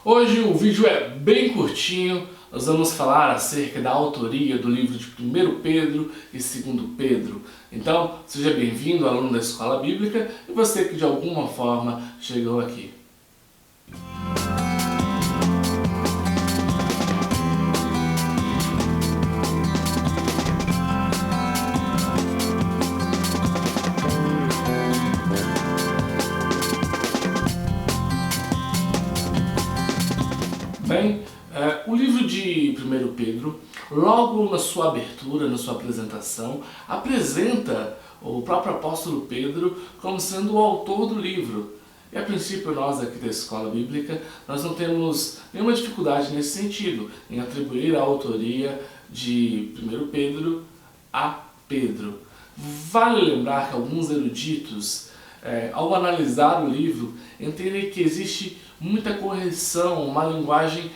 Hoje o vídeo é bem curtinho, nós vamos falar acerca da autoria do livro de 1 Pedro e 2 Pedro. Então, seja bem-vindo, aluno da Escola Bíblica, e você que de alguma forma chegou aqui. Bem, o livro de 1 Pedro, logo na sua abertura, na sua apresentação, apresenta o próprio apóstolo Pedro como sendo o autor do livro. E a princípio nós aqui da Escola Bíblica, nós não temos nenhuma dificuldade nesse sentido, em atribuir a autoria de 1 Pedro a Pedro. Vale lembrar que alguns eruditos, ao analisar o livro, entendem que existe muita correção, uma linguagem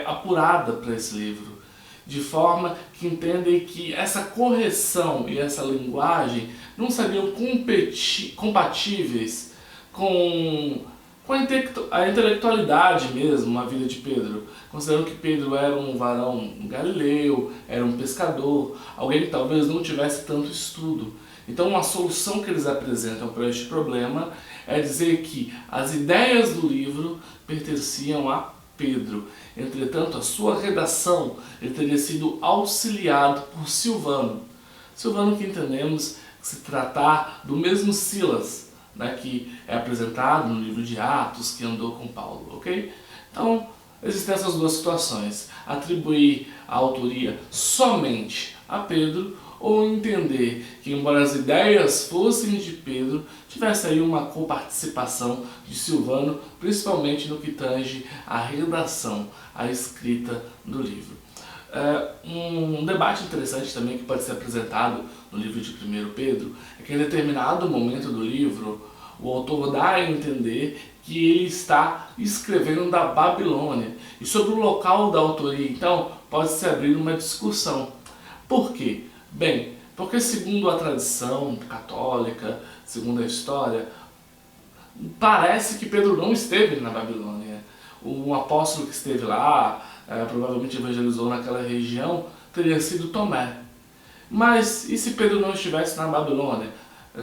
apurada para esse livro, de forma que entendem que essa correção e essa linguagem não seriam compatíveis com a intelectualidade mesmo, a vida de Pedro, considerando que Pedro era um varão galileu, era um pescador, alguém que talvez não tivesse tanto estudo. Então, uma solução que eles apresentam para este problema é dizer que as ideias do livro pertenciam a Pedro. Entretanto, a sua redação ele teria sido auxiliado por Silvano. Silvano que entendemos se tratar do mesmo Silas, né, que é apresentado no livro de Atos, que andou com Paulo, ok? Então, existem essas duas situações. Atribuir a autoria somente a Pedro, ou entender que, embora as ideias fossem de Pedro, tivesse aí uma coparticipação de Silvano, principalmente no que tange à redação, à escrita do livro. Um debate interessante também que pode ser apresentado no livro de 1 Pedro é que em determinado momento do livro o autor dá a entender que ele está escrevendo da Babilônia. E sobre o local da autoria, então, pode-se abrir uma discussão. Por quê? Bem, porque segundo a tradição católica, segundo a história, parece que Pedro não esteve na Babilônia. O apóstolo que esteve lá, provavelmente evangelizou naquela região, teria sido Tomé. Mas e se Pedro não estivesse na Babilônia?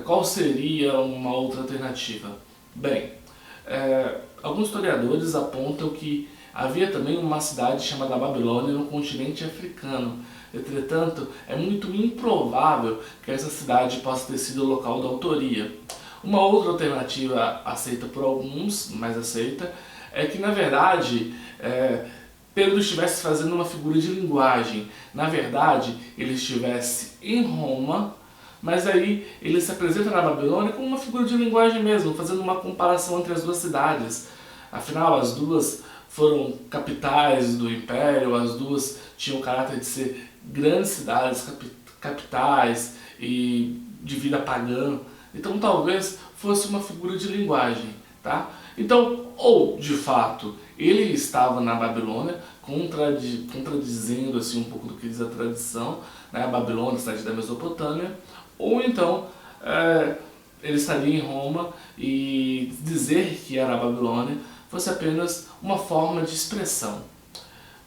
Qual seria uma outra alternativa? Bem, alguns historiadores apontam que havia também uma cidade chamada Babilônia no continente africano. Entretanto, é muito improvável que essa cidade possa ter sido o local da autoria. Uma outra alternativa aceita por alguns, mais aceita, é que na verdade Pedro estivesse fazendo uma figura de linguagem. Na verdade, ele estivesse em Roma, mas aí ele se apresenta na Babilônia como uma figura de linguagem mesmo, fazendo uma comparação entre as duas cidades. Afinal, as duas foram capitais do império, as duas tinham o caráter de ser grandes cidades, capitais e de vida pagã. Então talvez fosse uma figura de linguagem, tá? Então, ou de fato ele estava na Babilônia, contradizendo assim um pouco do que diz a tradição, né? A Babilônia, cidade da Mesopotâmia, ou então ele estaria em Roma e dizer que era a Babilônia fosse apenas uma forma de expressão.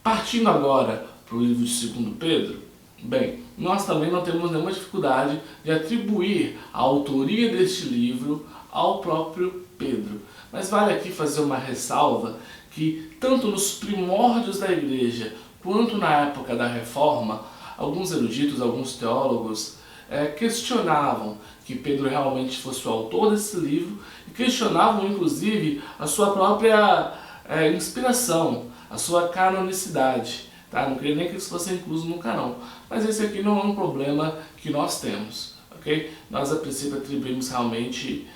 Partindo agora para o livro de 2 Pedro, bem, nós também não temos nenhuma dificuldade de atribuir a autoria deste livro ao próprio Pedro. Mas vale aqui fazer uma ressalva que, tanto nos primórdios da Igreja quanto na época da Reforma, alguns eruditos, alguns teólogos questionavam que Pedro realmente fosse o autor desse livro e questionavam inclusive a sua própria inspiração, a sua canonicidade. Tá? Não queria nem que isso fosse incluso no canão, mas esse aqui não é um problema que nós temos, ok? Nós a princípio atribuímos realmente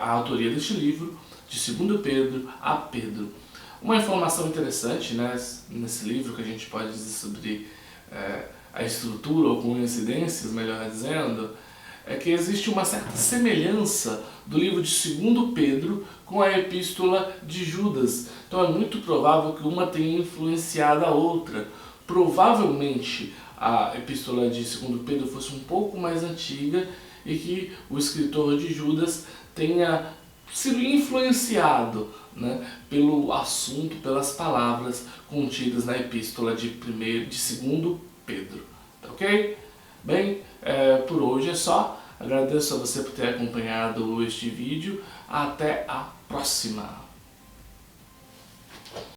a autoria deste livro, de 2 Pedro a Pedro. Uma informação interessante, né, nesse livro que a gente pode dizer sobre a estrutura, ou coincidências, melhor dizendo, é que existe uma certa semelhança do livro de 2 Pedro com a epístola de Judas. Então é muito provável que uma tenha influenciado a outra. Provavelmente a epístola de 2 Pedro fosse um pouco mais antiga e que o escritor de Judas tenha sido influenciado, né, pelo assunto, pelas palavras contidas na epístola de 2 Pedro, tá ok? Bem, por hoje é só. Agradeço a você por ter acompanhado este vídeo. Até a próxima!